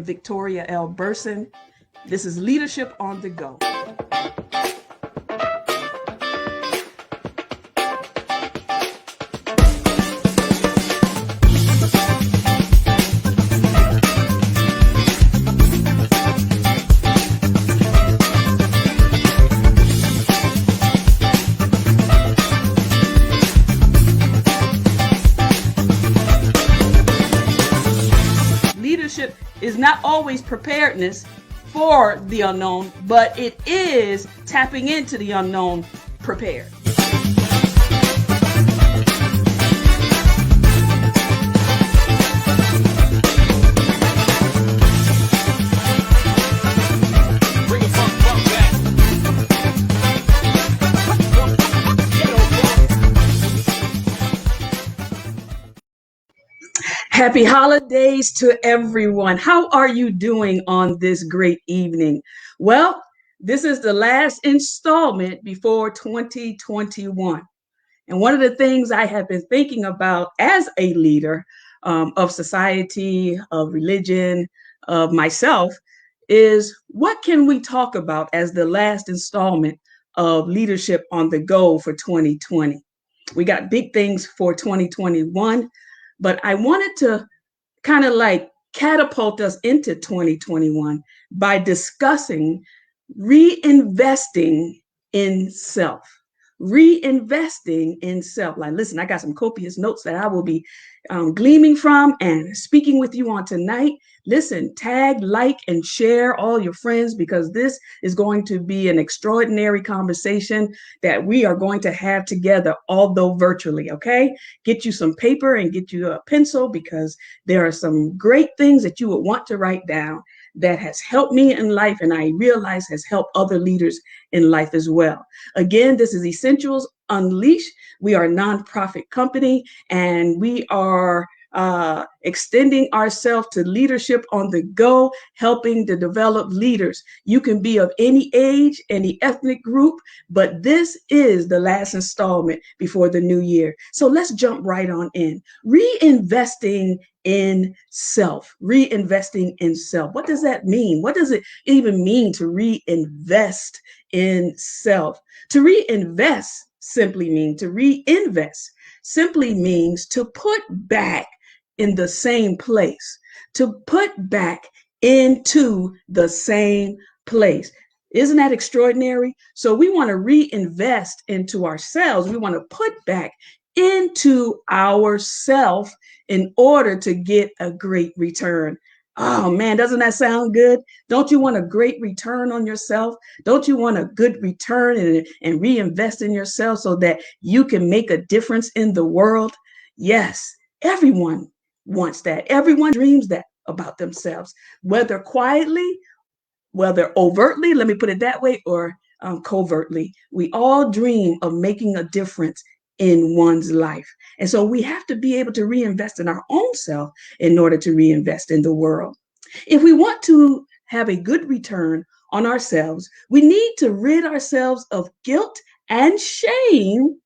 Victoria L. Burson. This is Leadership on the Go. Leadership is not always preparedness for the unknown, but it is tapping into the unknown prepared. Happy holidays to everyone. How are you doing on this great evening? Well, this is the last installment before 2021. And one of the things I have been thinking about as a leader of society, of religion, of myself, is what can we talk about as the last installment of Leadership on the Go for 2020? We got big things for 2021. But I wanted to kind of like catapult us into 2021 by discussing reinvesting in self. Reinvesting in self. Like, listen, I got some copious notes that I will be gleaming from and speaking with you on tonight. Listen, tag, like, and share all your friends, because this is going to be an extraordinary conversation that we are going to have together, although virtually, okay? Get you some paper and get you a pencil, because there are some great things that you would want to write down that has helped me in life, and I realize has helped other leaders in life as well. Again, this is Essentials Unleashed. We are a nonprofit company, and we are extending ourselves to leadership on the go, helping to develop leaders. You can be of any age, any ethnic group, but this is the last installment before the new year. So let's jump right on in. Reinvesting in self. Reinvesting in self. What does that mean? What does it even mean to reinvest in self? To reinvest simply means to reinvest simply means to put back in the same place, to put back into the same place. Isn't that extraordinary? So we want to reinvest into ourselves. We want to put back into ourselves in order to get a great return. Oh man, doesn't that sound good? Don't you want a great return on yourself? Don't you want a good return and reinvest in yourself so that you can make a difference in the world? Yes, everyone wants that. Everyone dreams that about themselves, whether quietly, whether overtly, let me put it that way, or covertly. We all dream of making a difference in one's life. And so we have to be able to reinvest in our own self in order to reinvest in the world. If we want to have a good return on ourselves, we need to rid ourselves of guilt and shame,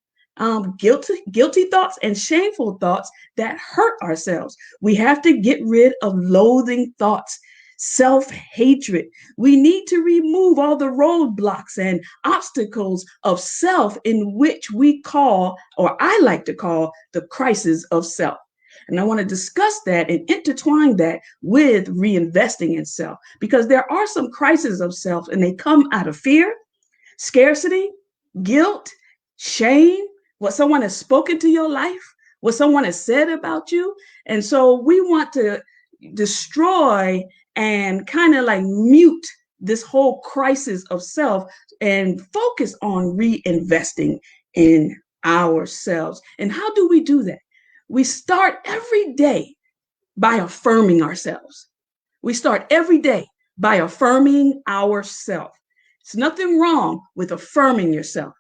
guilty thoughts and shameful thoughts that hurt ourselves. We have to get rid of loathing thoughts, self-hatred. We need to remove all the roadblocks and obstacles of self in which we call, or I like to call, the crisis of self. And I want to discuss that and intertwine that with reinvesting in self, because there are some crises of self and they come out of fear, scarcity, guilt, shame, what someone has spoken to your life, what someone has said about you. And so we want to destroy and kind of like mute this whole crisis of self and focus on reinvesting in ourselves. And how do we do that? We start every day by affirming ourselves. We start every day by affirming ourselves. There's nothing wrong with affirming yourself.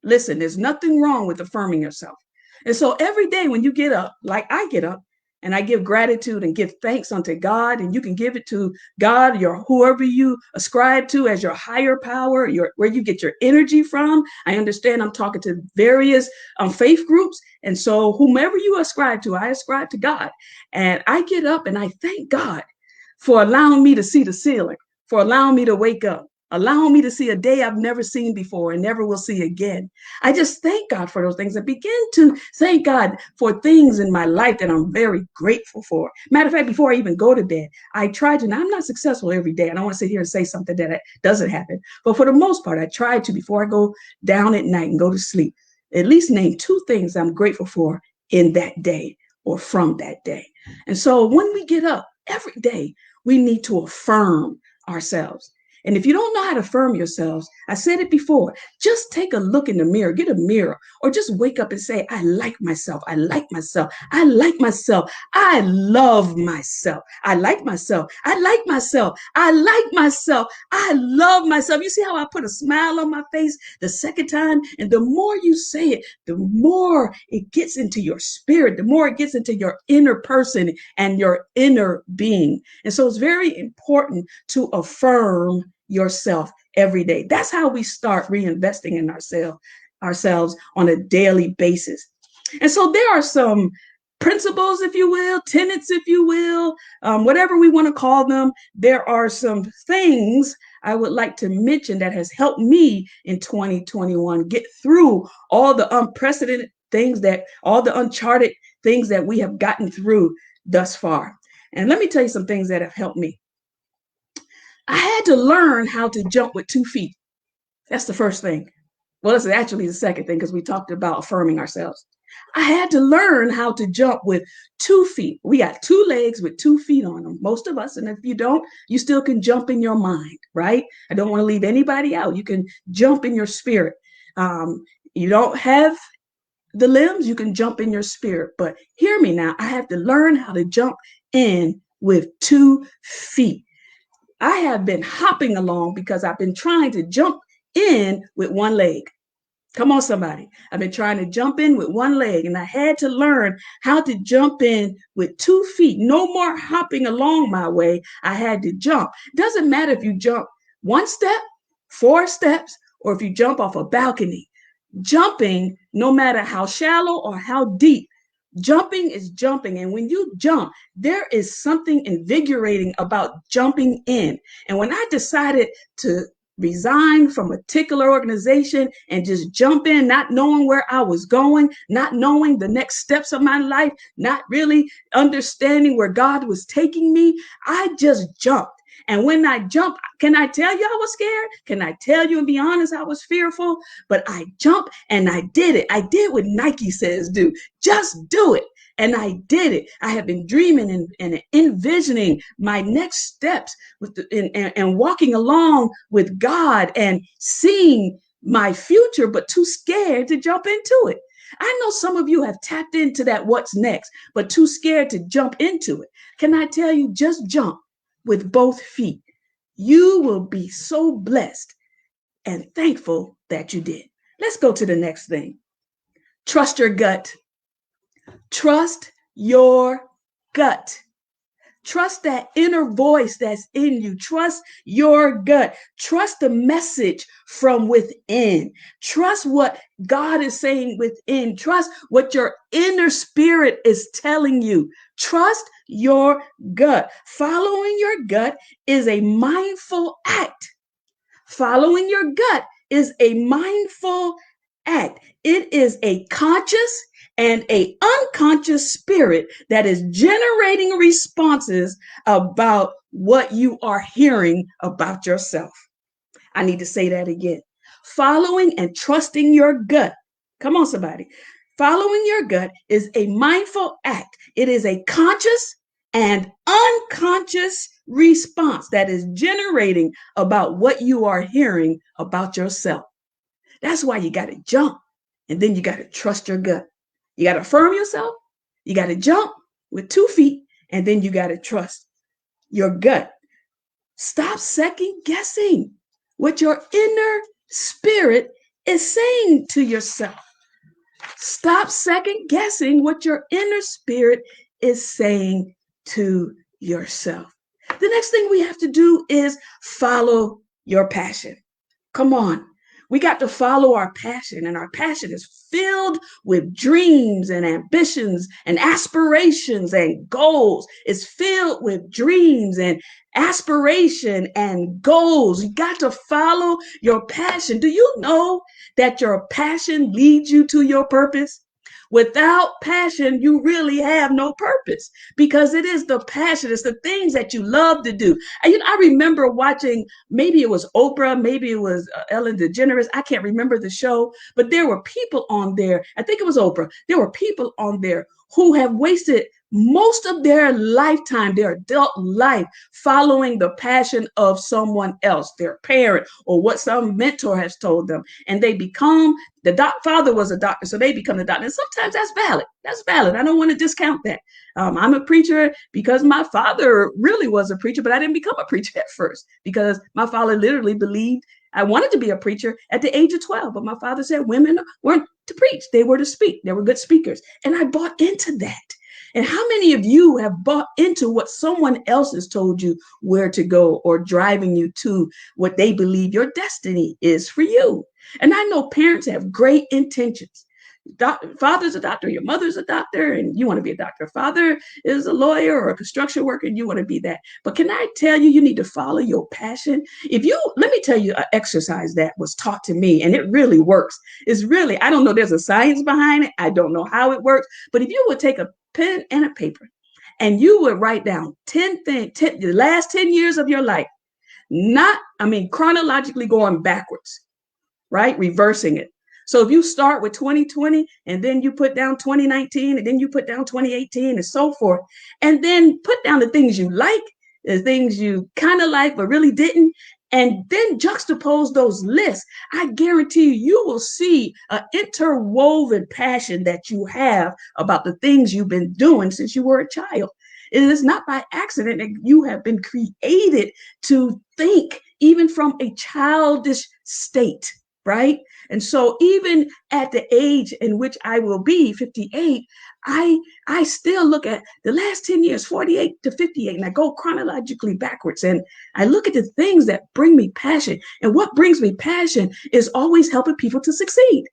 Listen, there's nothing wrong with affirming yourself. And so every day when you get up, like I get up, and I give gratitude and give thanks unto God, and you can give it to God, your whoever you ascribe to as your higher power, where you get your energy from. I understand I'm talking to various faith groups, and so whomever you ascribe to, I ascribe to God, and I get up and I thank God for allowing me to see the ceiling, for allowing me to wake up, allowing me to see a day I've never seen before and never will see again. I just thank God for those things and begin to thank God for things in my life that I'm very grateful for. Matter of fact, before I even go to bed, I try to, now I'm not successful every day. I don't want to sit here and say something that doesn't happen. But for the most part, I try to, before I go down at night and go to sleep, at least name 2 things I'm grateful for in that day or from that day. And so when we get up every day, we need to affirm ourselves. And if you don't know how to affirm yourselves, I said it before, just take a look in the mirror, get a mirror, or just wake up and say, I like myself. I like myself. I like myself. I love myself. I like myself. I like myself. I like myself. I love myself. You see how I put a smile on my face the second time? And the more you say it, the more it gets into your spirit, the more it gets into your inner person and your inner being. And so it's very important to affirm yourself every day. That's how we start reinvesting in ourselves on a daily basis. And so there are some principles, if you will, tenets, if you will, whatever we want to call them. There are some things I would like to mention that has helped me in 2021 get through all the unprecedented things, all the uncharted things that we have gotten through thus far. And let me tell you some things that have helped me. I had to learn how to jump with 2 feet. That's the first thing. Well, that's actually the second thing because we talked about affirming ourselves. I had to learn how to jump with 2 feet. We got 2 legs with 2 feet on them, most of us. And if you don't, you still can jump in your mind, right? I don't want to leave anybody out. You can jump in your spirit. You don't have the limbs, you can jump in your spirit. But hear me now. I have to learn how to jump in with 2 feet. I have been hopping along because I've been trying to jump in with 1 leg. Come on, somebody. I've been trying to jump in with 1 leg, and I had to learn how to jump in with 2 feet. No more hopping along my way. I had to jump. Doesn't matter if you jump 1 step, 4 steps, or if you jump off a balcony. Jumping, no matter how shallow or how deep, jumping is jumping. And when you jump, there is something invigorating about jumping in. And when I decided to resign from a particular organization and just jump in, not knowing where I was going, not knowing the next steps of my life, not really understanding where God was taking me, I just jumped. And when I jumped, can I tell you I was scared? Can I tell you and be honest, I was fearful? But I jumped and I did it. I did what Nike says do. Just do it. And I did it. I have been dreaming and envisioning my next steps and walking along with God and seeing my future, but too scared to jump into it. I know some of you have tapped into that what's next, but too scared to jump into it. Can I tell you, just jump with both feet. You will be so blessed and thankful that you did. Let's go to the next thing. Trust your gut. Trust your gut. Trust that inner voice that's in you. Trust your gut. Trust the message from within. Trust what God is saying within. Trust what your inner spirit is telling you. Trust your gut. Following your gut is a mindful act. Following your gut is a mindful act. It is a conscious and an unconscious spirit that is generating responses about what you are hearing about yourself. I need to say that again. Following and trusting your gut. Come on, somebody. Following your gut is a mindful act. It is a conscious and unconscious response that is generating about what you are hearing about yourself. That's why you got to jump, and then you got to trust your gut. You got to affirm yourself. You got to jump with 2 feet, and then you got to trust your gut. Stop second guessing what your inner spirit is saying to yourself. Stop second guessing what your inner spirit is saying to yourself. The next thing we have to do is follow your passion. Come on. We got to follow our passion, and our passion is filled with dreams and ambitions and aspirations and goals. It's filled with dreams and aspiration and goals. You got to follow your passion. Do you know that your passion leads you to your purpose? Without passion, you really have no purpose, because it is the passion. It's the things that you love to do. I remember watching, maybe it was Oprah, maybe it was Ellen DeGeneres. I can't remember the show, but there were people on there. I think it was Oprah. There were people on there who have wasted most of their lifetime, their adult life, following the passion of someone else, their parent, or what some mentor has told them. And they become, father was a doctor, so they become the doctor. And sometimes that's valid. That's valid. I don't want to discount that. I'm a preacher because my father really was a preacher, but I didn't become a preacher at first because my father literally believed I wanted to be a preacher at the age of 12. But my father said women weren't to preach. They were to speak. They were good speakers. And I bought into that. And how many of you have bought into what someone else has told you where to go, or driving you to what they believe your destiny is for you? And I know parents have great intentions. Father's a doctor, your mother's a doctor, and you want to be a doctor. Father is a lawyer or a construction worker, and you want to be that. But can I tell you, you need to follow your passion. Let me tell you an exercise that was taught to me, and it really works. It's really, I don't know, there's a science behind it. I don't know how it works, but if you would take a pen and a paper and you would write down the last 10 years of your life, chronologically going backwards, right? Reversing it. So if you start with 2020 and then you put down 2019 and then you put down 2018 and so forth, and then put down the things you like, the things you kind of like but really didn't, and then juxtapose those lists, I guarantee you will see an interwoven passion that you have about the things you've been doing since you were a child. It is not by accident that you have been created to think even from a childish state, right? And so even at the age in which I will be 58, I still look at the last 10 years, 48 to 58, and I go chronologically backwards. And I look at the things that bring me passion. And what brings me passion is always helping people to succeed,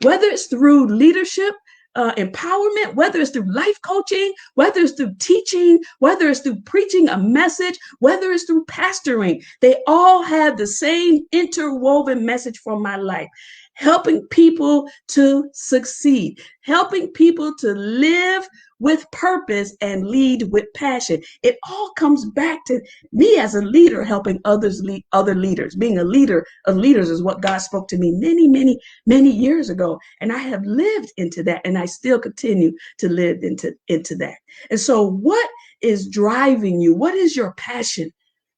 whether it's through leadership, empowerment, whether it's through life coaching, whether it's through teaching, whether it's through preaching a message, whether it's through pastoring. They all have the same interwoven message from my life: helping people to succeed, helping people to live with purpose and lead with passion. It all comes back to me as a leader, helping others lead other leaders. Being a leader of leaders is what God spoke to me many, many, many years ago. And I have lived into that, and I still continue to live into that. And so what is driving you? What is your passion?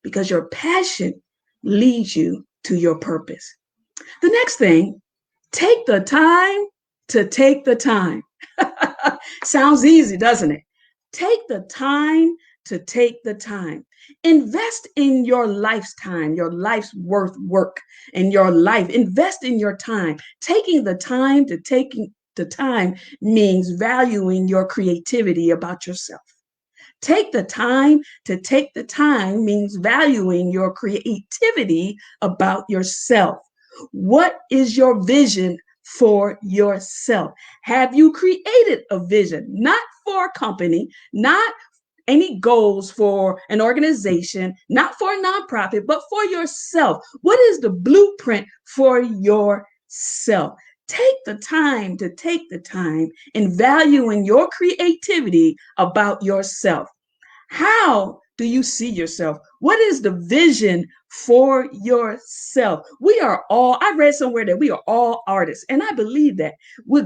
Because your passion leads you to your purpose. The next thing, take the time to take the time. Sounds easy, doesn't it? Take the time to take the time. Invest in your life's time, your life's work in your life. Invest in your time. Taking the time to taking the time means valuing your creativity about yourself. Take the time to take the time means valuing your creativity about yourself. What is your vision for yourself? Have you created a vision, not for a company, not any goals for an organization, not for a nonprofit, but for yourself? What is the blueprint for yourself? Take the time to take the time in valuing your creativity about yourself. How do you see yourself? What is the vision for yourself? I read somewhere that we are all artists, and I believe that.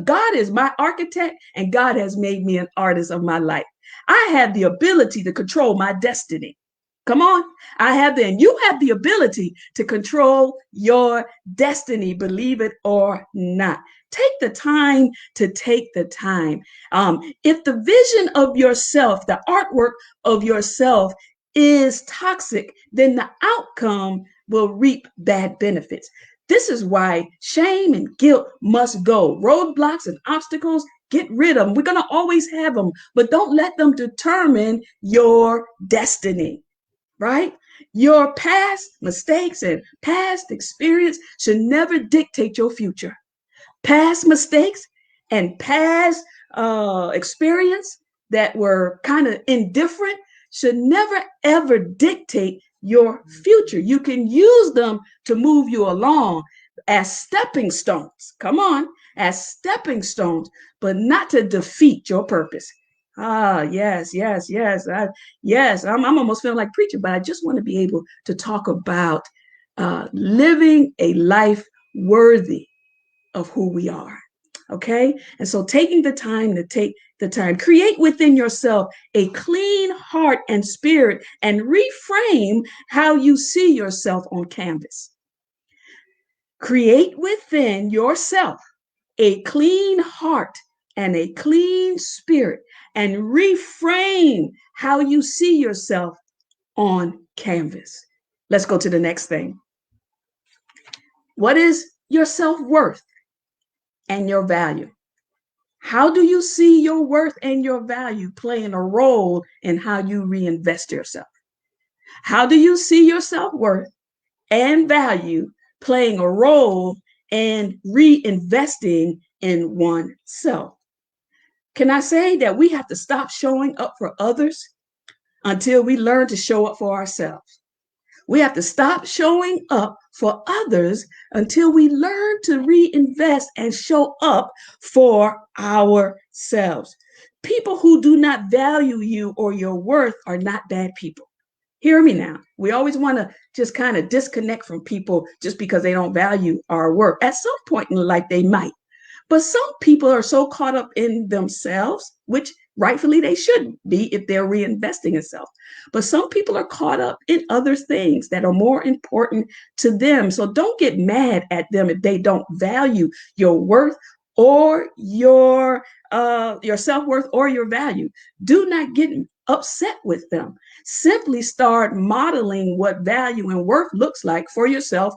God is my architect, and God has made me an artist of my life. I have the ability to control my destiny. Come on. And you have the ability to control your destiny, believe it or not. Take the time to take the time. If the vision of yourself, the artwork of yourself is toxic, then the outcome will reap bad benefits. This is why shame and guilt must go. Roadblocks and obstacles, get rid of them. We're going to always have them, but don't let them determine your destiny. Right? Your past mistakes and past experience should never dictate your future. Past mistakes and past experience that were kind of indifferent should never ever dictate your future. You can use them to move you along as stepping stones. Come on, as stepping stones, but not to defeat your purpose. Ah, yes, yes, yes. I'm almost feeling like preaching, but I just want to be able to talk about living a life worthy of who we are. Okay. And so taking the time to take the time, create within yourself a clean heart and spirit and reframe how you see yourself on canvas. Create within yourself a clean heart and a clean spirit and reframe how you see yourself on canvas. Let's go to the next thing. What is your self-worth and your value? How do you see your worth and your value playing a role in how you reinvest yourself? How do you see your self-worth and value playing a role in reinvesting in oneself? Can I say that we have to stop showing up for others until we learn to show up for ourselves? We have to stop showing up for others until we learn to reinvest and show up for ourselves. People who do not value you or your worth are not bad people. Hear me now. We always want to just kind of disconnect from people just because they don't value our work. At some point in life, they might. But some people are so caught up in themselves, which rightfully they shouldn't be if they're reinvesting in self. But some people are caught up in other things that are more important to them. So don't get mad at them if they don't value your worth or your self-worth or your value. Do not get upset with them. Simply start modeling what value and worth looks like for yourself,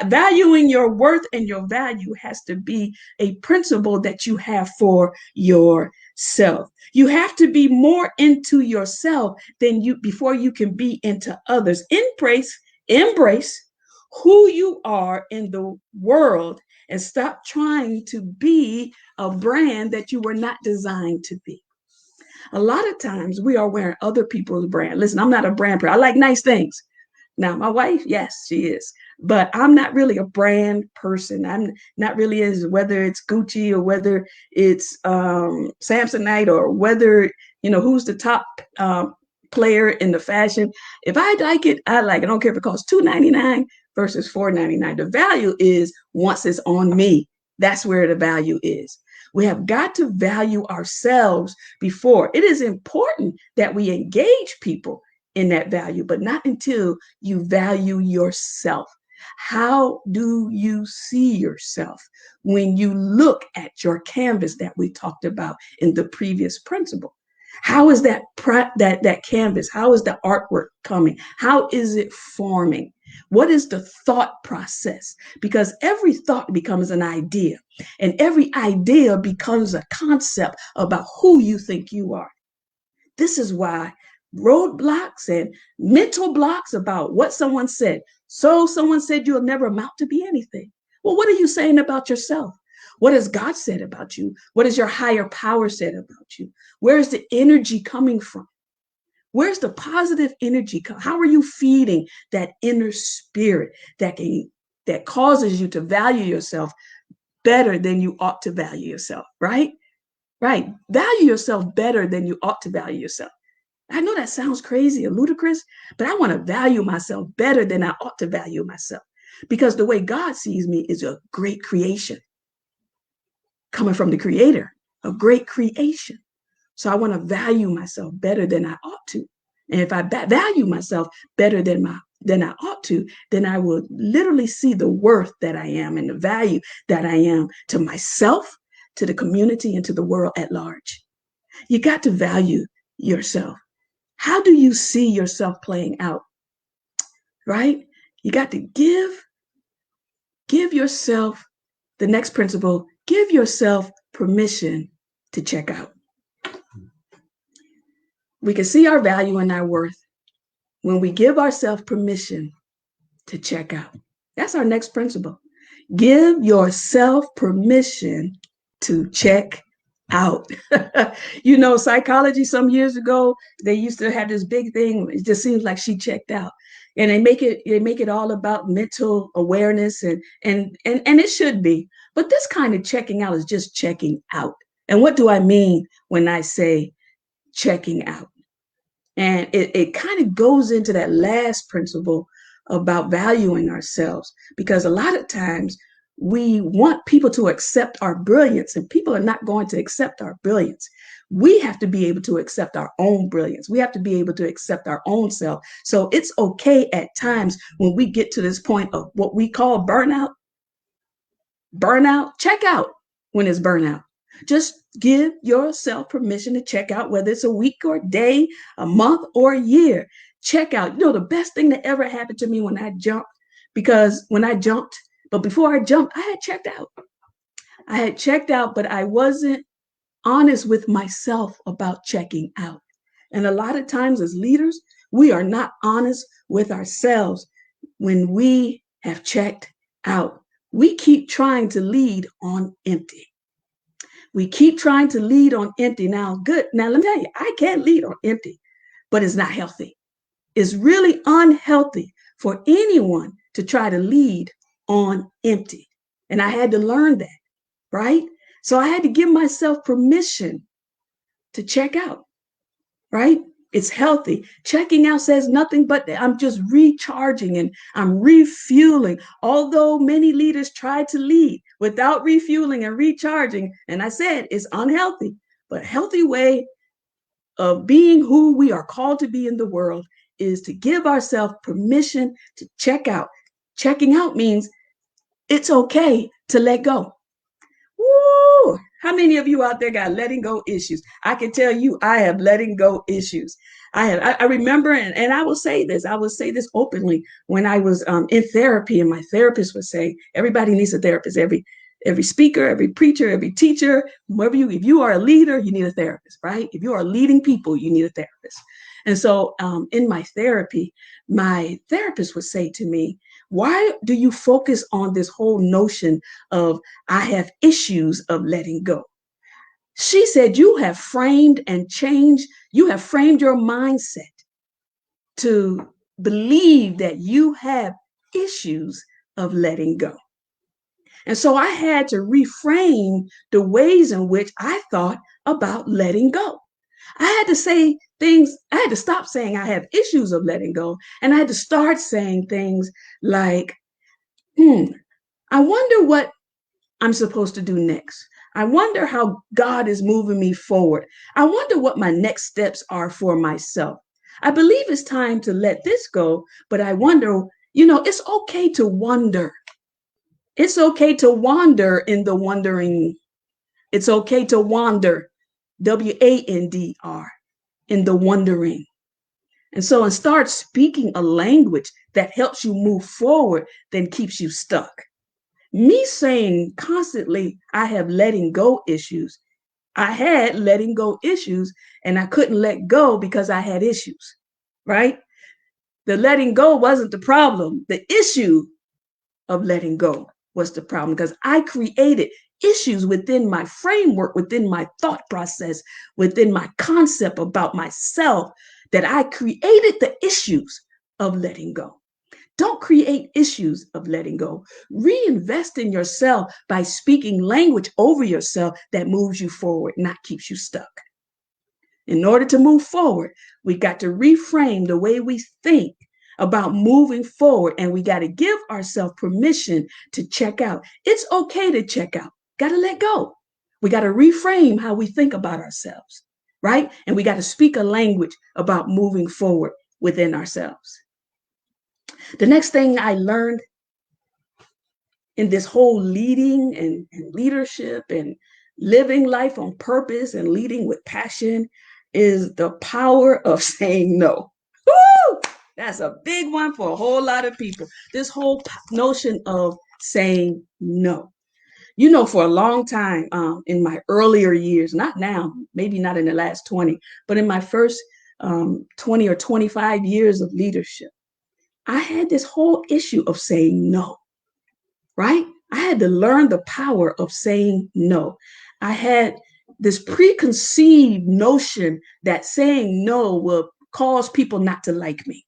Valuing your worth and your value has to be a principle that you have for yourself. You have to be more into yourself than you before you can be into others. Embrace who you are in the world and stop trying to be a brand that you were not designed to be. A lot of times we are wearing other people's brand. Listen, I'm not a brand person. I like nice things. Now, my wife, yes, she is, but I'm not really a brand person. I'm not really as whether it's Gucci or whether it's Samsonite or whether, who's the top player in the fashion. If I like it, I like it. I don't care if it costs $2.99 versus $4.99. The value is once it's on me. That's where the value is. We have got to value ourselves before. It is important that we engage people in that value, but not until you value yourself. How do you see yourself when you look at your canvas that we talked about in the previous principle? How is that canvas? How is the artwork coming? How is it forming? What is the thought process? Because every thought becomes an idea, and every idea becomes a concept about who you think you are. This is why roadblocks and mental blocks about what someone said. So someone said you'll never amount to be anything. Well, what are you saying about yourself? What has God said about you? What has your higher power said about you? Where's the energy coming from? Where's the positive energy? How are you feeding that inner spirit that causes you to value yourself better than you ought to value yourself, right? Right. Value yourself better than you ought to value yourself. I know that sounds crazy or ludicrous, but I want to value myself better than I ought to value myself, because the way God sees me is a great creation coming from the creator, a great creation. So I want to value myself better than I ought to. And if I value myself better than I ought to, then I will literally see the worth that I am and the value that I am to myself, to the community, and to the world at large. You got to value yourself. How do you see yourself playing out? Right? You got to give yourself the next principle, give yourself permission to check out. We can see our value and our worth when we give ourselves permission to check out. That's our next principle. Give yourself permission to check out. Psychology some years ago, they used to have this big thing. It just seems like she checked out. And they make it all about mental awareness and it should be. But this kind of checking out is just checking out. And what do I mean when I say checking out? And it kind of goes into that last principle about valuing ourselves, because a lot of times we want people to accept our brilliance, and people are not going to accept our brilliance. We have to be able to accept our own brilliance. We have to be able to accept our own self. So it's okay at times when we get to this point of what we call burnout, check out when it's burnout. Just give yourself permission to check out, whether it's a week or a day, a month or a year. Check out. The best thing that ever happened to me when I jumped, but before I jumped, I had checked out. But I wasn't honest with myself about checking out. And a lot of times as leaders, we are not honest with ourselves when we have checked out. We keep trying to lead on empty. Now, good. Now, let me tell you, I can't lead on empty, but it's not healthy. It's really unhealthy for anyone to try to lead on empty. And I had to learn that, right? So I had to give myself permission to check out, right? It's healthy. Checking out says nothing but I'm just recharging and I'm refueling. Although many leaders try to lead without refueling and recharging, and I said it's unhealthy, but a healthy way of being who we are called to be in the world is to give ourselves permission to check out. Checking out means it's okay to let go. Woo! How many of you out there got letting go issues? I can tell you I have letting go issues. I remember, and I will say this openly, when I was in therapy, and my therapist would say, everybody needs a therapist. Every speaker, every preacher, every teacher, if you are a leader, you need a therapist, right? If you are leading people, you need a therapist. And so in my therapy, my therapist would say to me, why do you focus on this whole notion of I have issues of letting go? She said, you have framed your mindset to believe that you have issues of letting go. And so I had to reframe the ways in which I thought about letting go. I had to stop saying I have issues of letting go. And I had to start saying things like, I wonder what I'm supposed to do next. I wonder how God is moving me forward. I wonder what my next steps are for myself. I believe it's time to let this go, but I wonder, it's okay to wonder. It's okay to wander in the wondering. It's okay to wander, WANDR, in the wondering. And start speaking a language that helps you move forward than keeps you stuck. Me saying constantly, I have letting go issues. I had letting go issues and I couldn't let go because I had issues, right? The letting go wasn't the problem. The issue of letting go was the problem, because I created issues within my framework, within my thought process, within my concept about myself, that I created the issues of letting go. Don't create issues of letting go. Reinvest in yourself by speaking language over yourself that moves you forward, not keeps you stuck. In order to move forward, we got to reframe the way we think about moving forward, and we got to give ourselves permission to check out. It's okay to check out. Got to let go. We got to reframe how we think about ourselves, right? And we got to speak a language about moving forward within ourselves. The next thing I learned in this whole leading and leadership and living life on purpose and leading with passion is the power of saying no. Woo! That's a big one for a whole lot of people. This whole notion of saying no. For a long time, in my earlier years, not now, maybe not in the last 20, but in my first 20 or 25 years of leadership, I had this whole issue of saying no, right? I had to learn the power of saying no. I had this preconceived notion that saying no will cause people not to like me.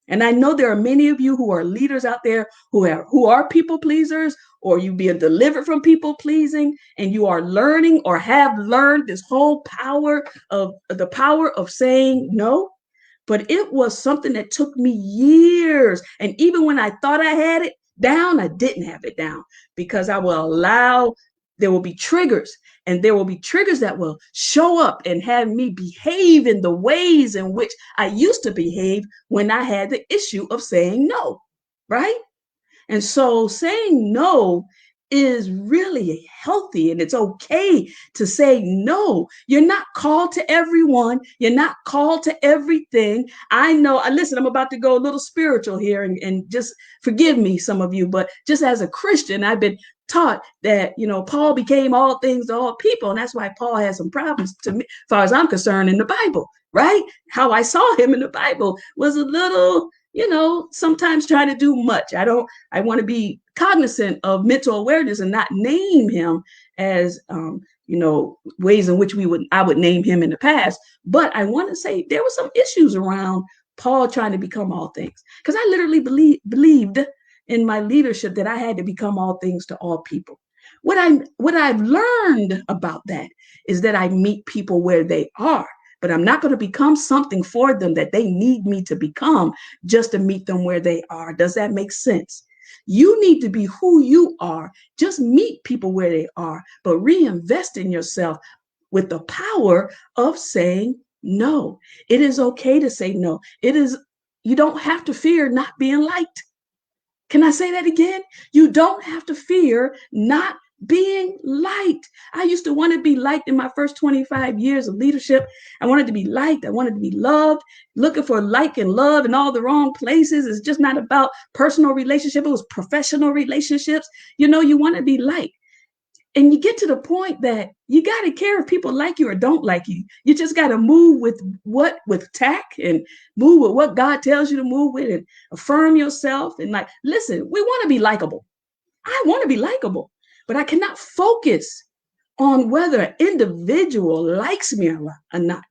And I know there are many of you who are leaders out there who are people pleasers, or you being delivered from people pleasing, and you are learning or have learned this whole power of saying no. But it was something that took me years. And even when I thought I had it down, I didn't have it down, because I will allow, there will be triggers, and there will be triggers that will show up and have me behave in the ways in which I used to behave when I had the issue of saying no, right? And so saying no is really healthy, and it's okay to say no. You're not called to everyone. You're not called to everything. I know, listen, I'm about to go a little spiritual here, and just forgive me, some of you, but just as a Christian, I've been taught that, Paul became all things to all people. And that's why Paul has some problems, to me, as far as I'm concerned, in the Bible, right? How I saw him in the Bible was a little, sometimes trying to do much. I want to be cognizant of mental awareness and not name him as, ways in which I would name him in the past. But I want to say there were some issues around Paul trying to become all things, because I literally believed in my leadership that I had to become all things to all people. What I've learned about that is that I meet people where they are, but I'm not going to become something for them that they need me to become just to meet them where they are. Does that make sense? You need to be who you are. Just meet people where they are, but reinvest in yourself with the power of saying no. It is okay to say no. You don't have to fear not being liked. Can I say that again? You don't have to fear not being liked. I used to want to be liked in my first 25 years of leadership. I wanted to be liked. I wanted to be loved. Looking for like and love in all the wrong places. It's just not about personal relationship. It was professional relationships. You want to be liked. And you get to the point that you got to care if people like you or don't like you. You just got to move with tact, and move with what God tells you to move with, and affirm yourself. And listen, we want to be likable. I want to be likable, but I cannot focus on whether an individual likes me or not.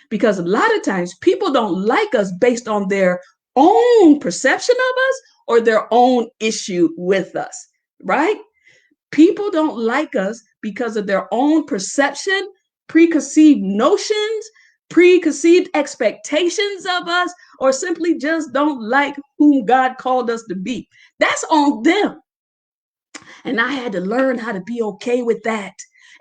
Because a lot of times people don't like us based on their own perception of us or their own issue with us, right? People don't like us because of their own perception, preconceived notions, preconceived expectations of us, or simply just don't like whom God called us to be. That's on them. And I had to learn how to be okay with that.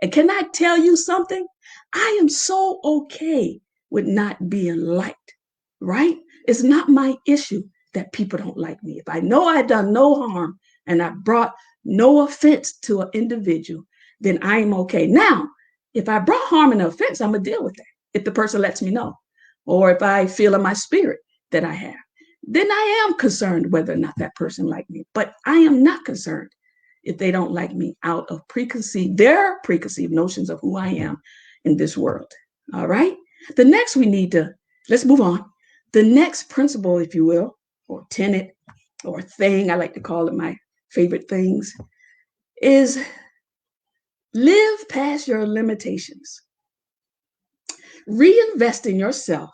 And can I tell you something? I am so okay with not being liked, right? It's not my issue that people don't like me. If I know I've done no harm and I brought no offense to an individual, then I'm okay. Now, if I brought harm and offense, I'm going to deal with that if the person lets me know, or if I feel in my spirit that I have. Then I am concerned whether or not that person liked me. But I am not concerned if they don't like me out of their preconceived notions of who I am in this world. All right? Let's move on. The next principle, if you will, or tenet or thing, I like to call it my favorite things, is live past your limitations. Reinvest in yourself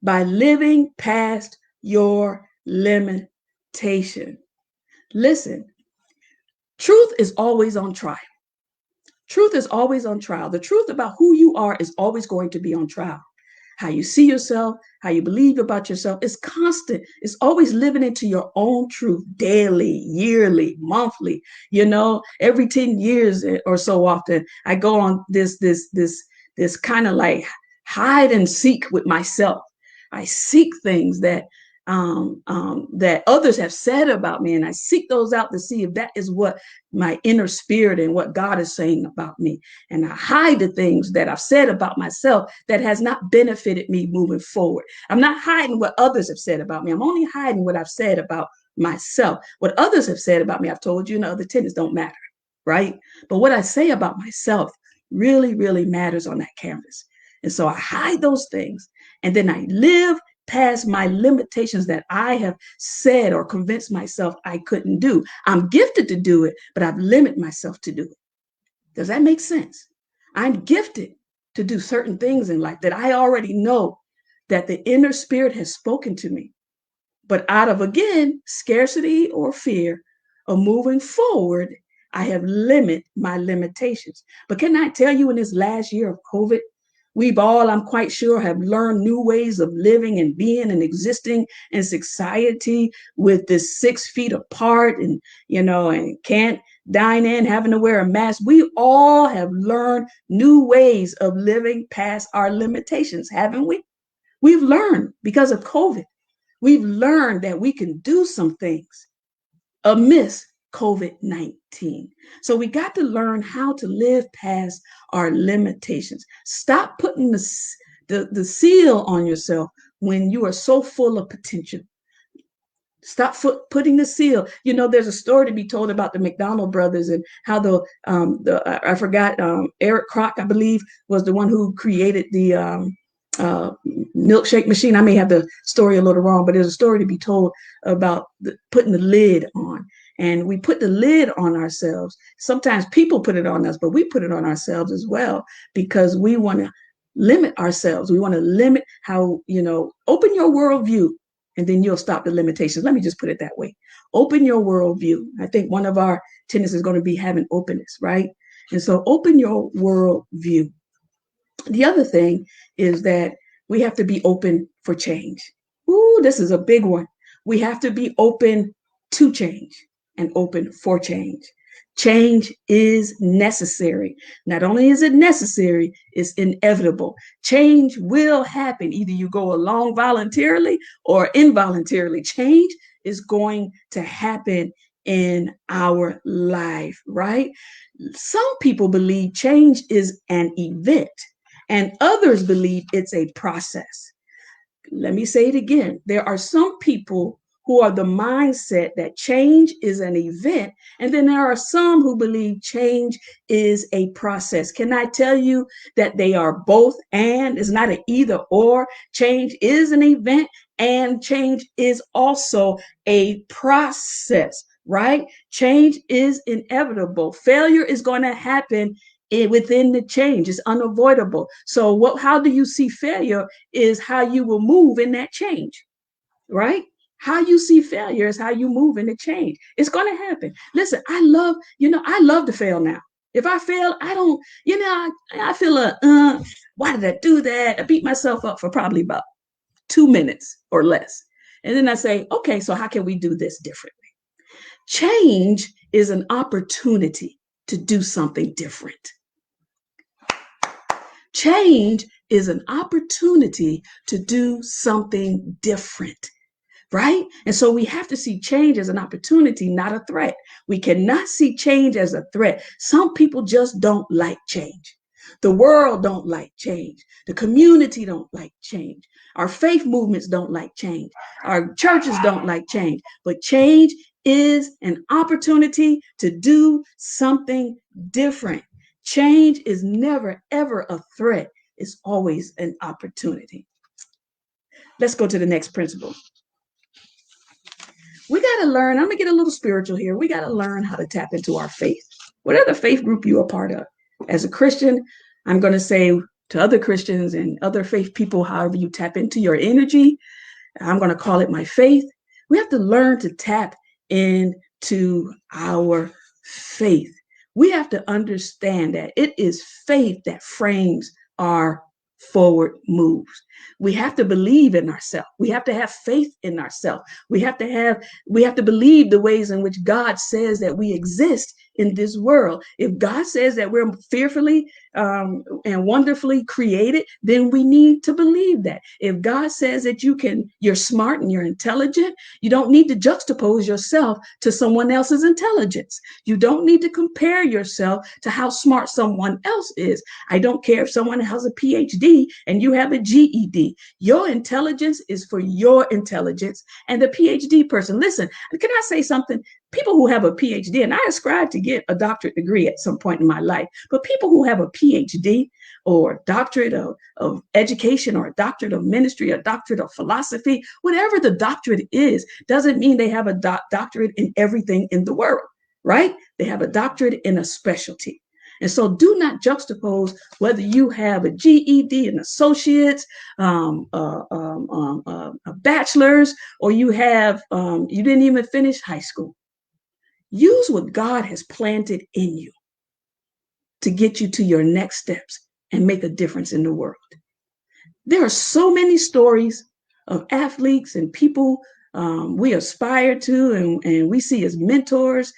by living past your limitation. Listen, truth is always on trial. Truth is always on trial. The truth about who you are is always going to be on trial. How you see yourself, how you believe about yourself is constant. It's always living into your own truth daily, yearly, monthly. Every 10 years or so often, I go on this kind of like hide and seek with myself. I seek things that others have said about me, and I seek those out to see if that is what my inner spirit and what God is saying about me. And I hide the things that I've said about myself that has not benefited me moving forward. I'm not hiding what others have said about me. I'm only hiding what I've said about myself. What others have said about me, I've told you, the tenets don't matter, right? But what I say about myself really, really matters on that canvas. And so I hide those things. And then I live past my limitations that I have said or convinced myself I couldn't do. I'm gifted to do it, but I've limited myself to do it. Does that make sense? I'm gifted to do certain things in life that I already know that the inner spirit has spoken to me. But out of, again, scarcity or fear of moving forward, I have limited my limitations. But can I tell you, in this last year of COVID, we've all, I'm quite sure, have learned new ways of living and being and existing in society with this 6 feet apart and, and can't dine in, having to wear a mask. We all have learned new ways of living past our limitations, haven't we? We've learned because of COVID. We've learned that we can do some things amidst COVID-19. So we got to learn how to live past our limitations. Stop putting the seal on yourself when you are so full of potential. Stop putting the seal. There's a story to be told about the McDonald brothers and how I forgot, Eric Kroc, I believe, was the one who created the milkshake machine. I may have the story a little wrong, but there's a story to be told about putting the lid on. And we put the lid on ourselves. Sometimes people put it on us, but we put it on ourselves as well because we want to limit ourselves. We want to limit how, open your worldview, and then you'll stop the limitations. Let me just put it that way. Open your worldview. I think one of our tenets is going to be having openness, right? And so open your worldview. The other thing is that we have to be open for change. Ooh, this is a big one. We have to be open to change and open for change. Change is necessary. Not only is it necessary, it's inevitable. Change will happen. Either you go along voluntarily or involuntarily. Change is going to happen in our life, right? Some people believe change is an event, and others believe it's a process. Let me say it again. There are some people who are the mindset that change is an event, and then there are some who believe change is a process. Can I tell you that they are both and? It's not an either or. Change is an event and change is also a process, right? Change is inevitable. Failure is going to happen within the change. It's unavoidable. So how do you see failure is how you will move in that change, right? How you see failure is how you move in the change. It's going to happen. Listen, I love to fail now. If I fail, I don't, I feel why did I do that? I beat myself up for probably about 2 minutes or less. And then I say, okay, so how can we do this differently? Change is an opportunity to do something different. Change is an opportunity to do something different, right? And so we have to see change as an opportunity, not a threat. We cannot see change as a threat. Some people just don't like change. The world don't like change. The community don't like change. Our faith movements don't like change. Our churches don't like change. But change is an opportunity to do something different. Change is never, ever a threat. It's always an opportunity. Let's go to the next principle. We got to learn, I'm going to get a little spiritual here. We got to learn how to tap into our faith. Whatever faith group you are part of. As a Christian, I'm going to say to other Christians and other faith people, however you tap into your energy, I'm going to call it my faith. We have to learn to tap into our faith. We have to understand that it is faith that frames our forward moves. We have to believe in ourselves. We have to have faith in ourselves. We have to believe the ways in which God says that we exist in this world. If God says that we're fearfully and wonderfully created, then we need to believe that. If God says that you're smart and you're intelligent, you don't need to juxtapose yourself to someone else's intelligence. You don't need to compare yourself to how smart someone else is. I don't care if someone has a PhD and you have a GED. Your intelligence is for your intelligence and the PhD person. Listen, can I say something? People who have a PhD, and I ascribe to get a doctorate degree at some point in my life, but people who have a PhD, or doctorate of education, or a doctorate of ministry, a doctorate of philosophy, whatever the doctorate is, doesn't mean they have a doctorate in everything in the world, right? They have a doctorate in a specialty. And so do not juxtapose whether you have a GED, an associate's, a bachelor's, or you have, you didn't even finish high school. Use what God has planted in you to get you to your next steps and make a difference in the world. There are so many stories of athletes and people we aspire to and we see as mentors,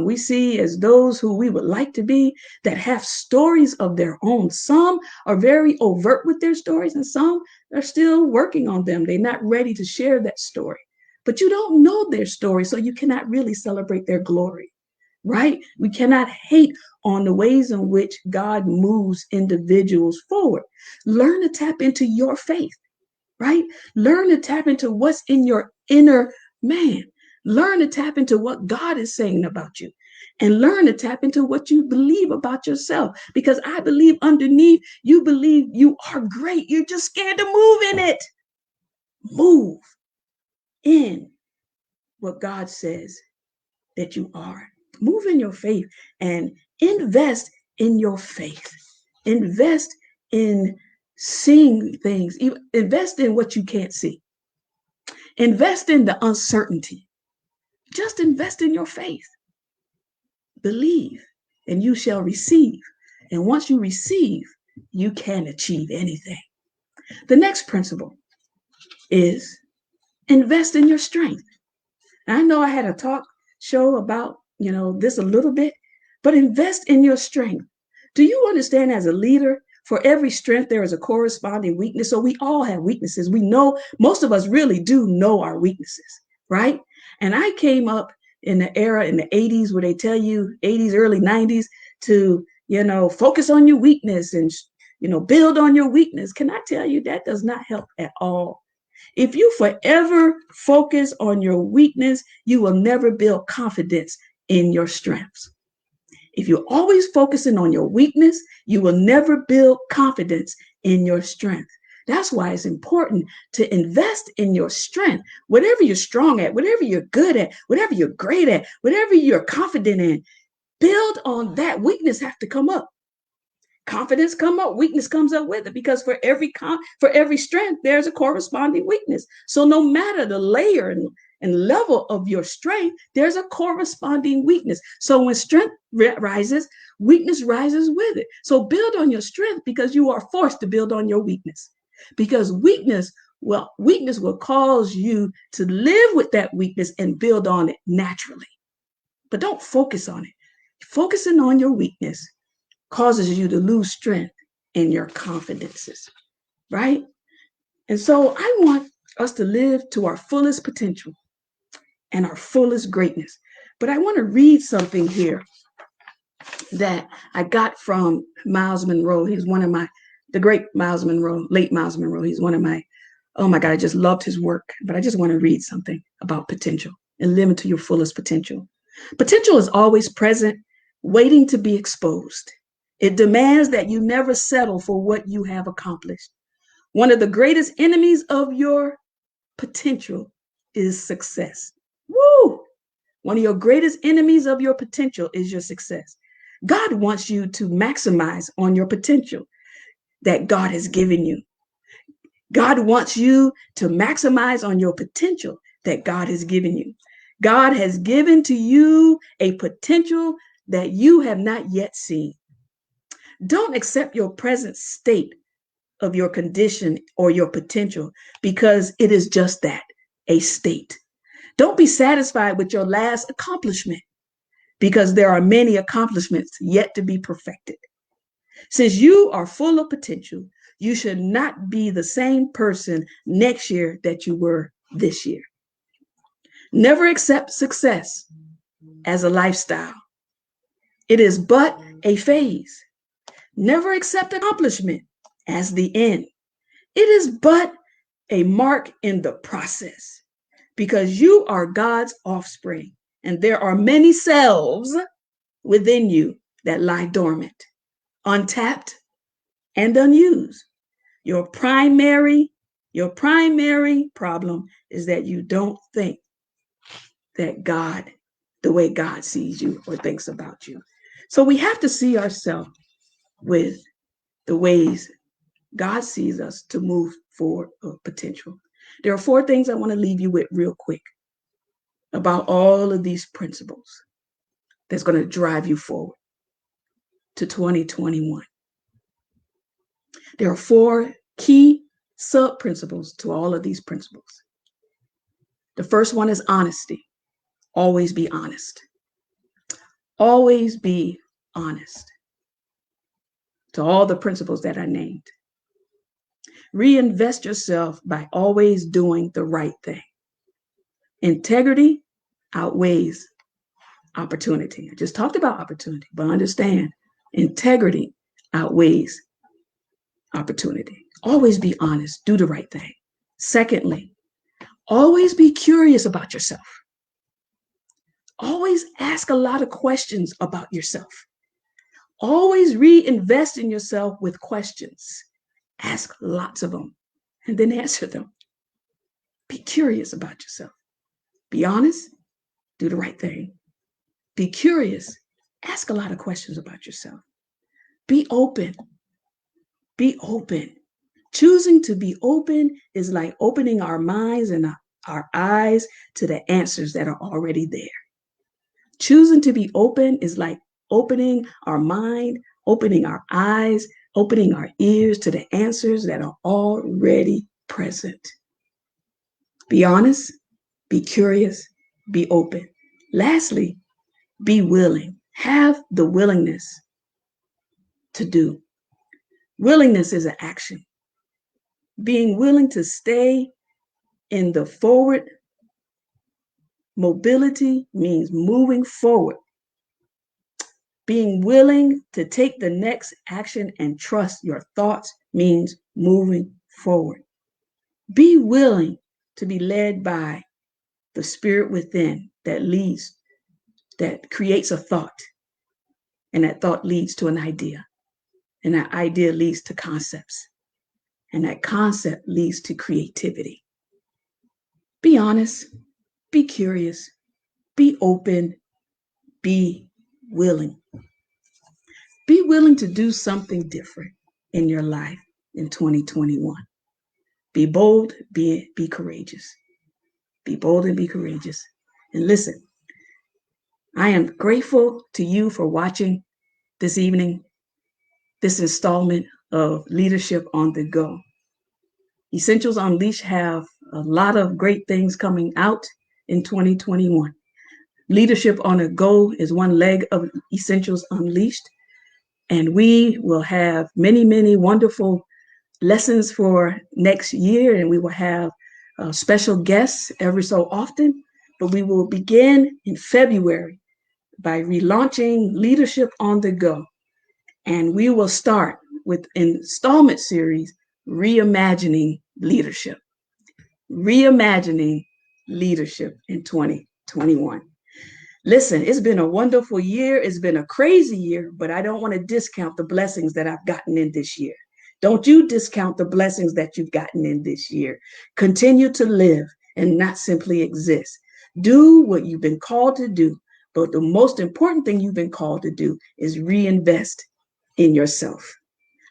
we see as those who we would like to be, that have stories of their own. Some are very overt with their stories, and some are still working on them. They're not ready to share that story. But you don't know their story, so you cannot really celebrate their glory, right? We cannot hate on the ways in which God moves individuals forward. Learn to tap into your faith, right? Learn to tap into what's in your inner man. Learn to tap into what God is saying about you, and learn to tap into what you believe about yourself. Because I believe underneath, you believe you are great. You're just scared to move in it. Move in what God says that you are. Move in your faith and invest in your faith. Invest in seeing things. Invest in what you can't see. Invest in the uncertainty. Just invest in your faith. Believe, and you shall receive. And once you receive, you can achieve anything. The next principle is invest in your strength. I know I had a talk show about, this a little bit, but invest in your strength. Do you understand, as a leader, for every strength, there is a corresponding weakness. So we all have weaknesses. We know, most of us really do know our weaknesses, right? And I came up in the era in the 80s where they tell you, 80s, early 90s, to, focus on your weakness and, build on your weakness. Can I tell you that does not help at all? If you forever focus on your weakness, you will never build confidence in your strengths. If you're always focusing on your weakness, you will never build confidence in your strength. That's why it's important to invest in your strength. Whatever you're strong at, whatever you're good at, whatever you're great at, whatever you're confident in, build on that. Weakness have to come up. Confidence come up, weakness comes up with it, because for every strength, there's a corresponding weakness. So no matter the layer and level of your strength, there's a corresponding weakness. So when strength rises, weakness rises with it. So build on your strength, because you are forced to build on your weakness. Because weakness will cause you to live with that weakness and build on it naturally. But don't focus on it. Focusing on your weakness causes you to lose strength in your confidences, right? And so I want us to live to our fullest potential and our fullest greatness. But I want to read something here that I got from Miles Monroe. He's one of the great Miles Monroe, late Miles Monroe. He's one of oh my God, I just loved his work. But I just want to read something about potential and living to your fullest potential. Potential is always present, waiting to be exposed. It demands that you never settle for what you have accomplished. One of the greatest enemies of your potential is success. Woo! One of your greatest enemies of your potential is your success. God wants you to maximize on your potential that God has given you. God wants you to maximize on your potential that God has given you. God has given to you a potential that you have not yet seen. Don't accept your present state of your condition or your potential, because it is just that, a state. Don't be satisfied with your last accomplishment, because there are many accomplishments yet to be perfected. Since you are full of potential, you should not be the same person next year that you were this year. Never accept success as a lifestyle. It is but a phase. Never accept accomplishment as the end. It is but a mark in the process, because you are God's offspring, and there are many selves within you that lie dormant, untapped, and unused. Your primary problem is that you don't think that God, the way God sees you or thinks about you. So we have to see ourselves with the ways God sees us to move forward of potential. There are 4 things I want to leave you with real quick about all of these principles that's going to drive you forward to 2021. There are 4 key sub-principles to all of these principles. The first one is honesty. Always be honest. Always be honest to all the principles that I named. Reinvest yourself by always doing the right thing. Integrity outweighs opportunity. I just talked about opportunity, but understand integrity outweighs opportunity. Always be honest. Do the right thing. Secondly, always be curious about yourself. Always ask a lot of questions about yourself. Always reinvest in yourself with questions. Ask lots of them and then answer them. Be curious about yourself. Be honest. Do the right thing. Be curious. Ask a lot of questions about yourself. Be open. Be open. Choosing to be open is like opening our minds and our eyes to the answers that are already there. Choosing to be open is like opening our mind, opening our eyes, opening our ears to the answers that are already present. Be honest, be curious, be open. Lastly, be willing. Have the willingness to do. Willingness is an action. Being willing to stay in the forward mobility means moving forward. Being willing to take the next action and trust your thoughts means moving forward. Be willing to be led by the spirit within that creates a thought. And that thought leads to an idea. And that idea leads to concepts. And that concept leads to creativity. Be honest, be curious, be open, be willing. Be willing to do something different in your life in 2021. Be bold, be courageous. Be bold and be courageous. And listen, I am grateful to you for watching this evening, this installment of Leadership on the Go. Essentials Unleashed have a lot of great things coming out in 2021. Leadership on the Go is one leg of Essentials Unleashed. And we will have many, many wonderful lessons for next year. And we will have special guests every so often. But we will begin in February by relaunching Leadership on the Go. And we will start with installment series, Reimagining Leadership. Reimagining Leadership in 2021. Listen, it's been a wonderful year. It's been a crazy year, but I don't want to discount the blessings that I've gotten in this year. Don't you discount the blessings that you've gotten in this year. Continue to live and not simply exist. Do what you've been called to do, but the most important thing you've been called to do is reinvest in yourself.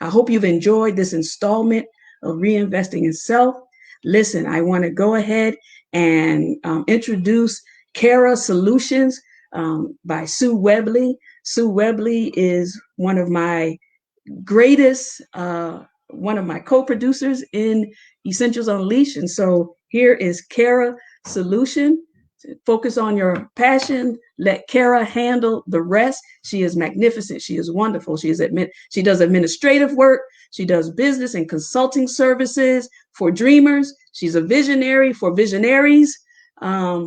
I hope you've enjoyed this installment of Reinvesting in Self. Listen, I want to go ahead and introduce Cara Solutions by Sue Webley. Sue Webley is one of my greatest, one of my co-producers in Essentials Unleashed. And so here is Cara Solution. Focus on your passion. Let Cara handle the rest. She is magnificent. She is wonderful. She does administrative work. She does business and consulting services for dreamers. She's a visionary for visionaries.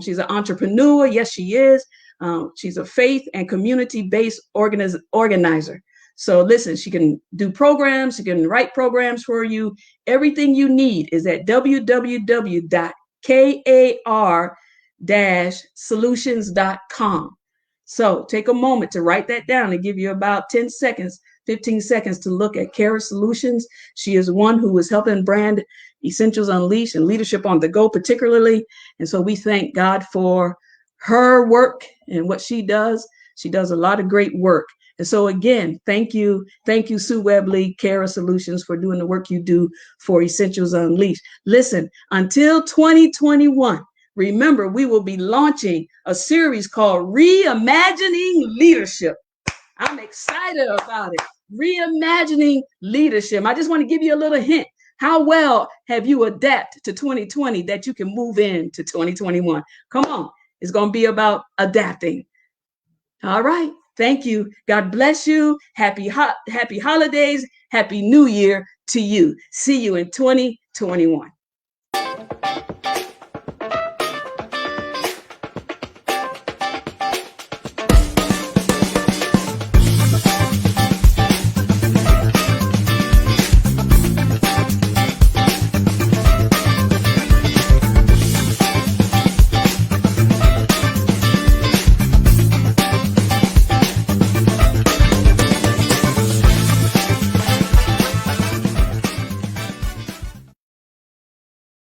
She's an entrepreneur. Yes, she is. She's a faith and community-based organizer. So listen, she can do programs. She can write programs for you. Everything you need is at www.kar-solutions.com. So take a moment to write that down and give you about 10 seconds, 15 seconds to look at Kara Solutions. She is one who is helping brand Essentials Unleashed and Leadership on the Go particularly. And so we thank God for her work and what she does. She does a lot of great work. And so again, thank you. Thank you, Sue Webley, Kara Solutions, for doing the work you do for Essentials Unleashed. Listen, until 2021, remember, we will be launching a series called Reimagining Leadership. I'm excited about it. Reimagining leadership. I just want to give you a little hint. How well have you adapted to 2020 that you can move into 2021? Come on. It's going to be about adapting. All right. Thank you. God bless you. Happy holidays. Happy New Year to you. See you in 2021.